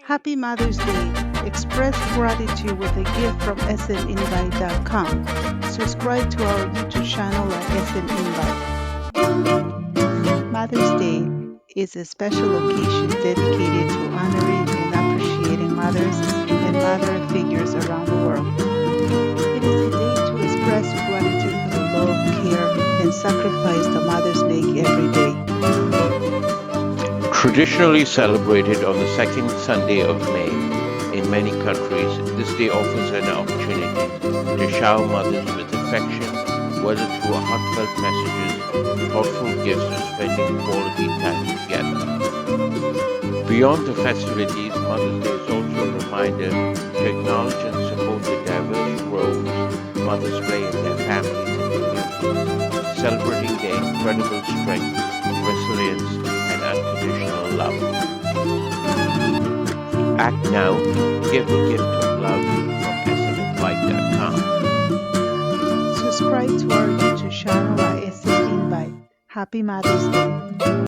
Happy Mother's Day. Express gratitude with a gift from sdaygiftideas.com. Subscribe to our YouTube channel at sdaynvite. Mother's Day is a special occasion dedicated to honoring and appreciating mothers and mother figures around the world. It is a day to express gratitude for the love, care, and sacrifice the mothers make every day. Traditionally celebrated on the second Sunday of May, in many countries, this day offers an opportunity to shower mothers with affection, whether through heartfelt messages, thoughtful gifts, or spending quality time together. Beyond the festivities, Mother's Day is also a reminder to acknowledge and support the diverse roles mothers play in their families and communities, celebrating their incredible strength, resilience, and unconditional love. Act now, give the gift of love from sdaygiftideas.com. Subscribe to our YouTube channel at sdaynvite. Happy Mother's Day.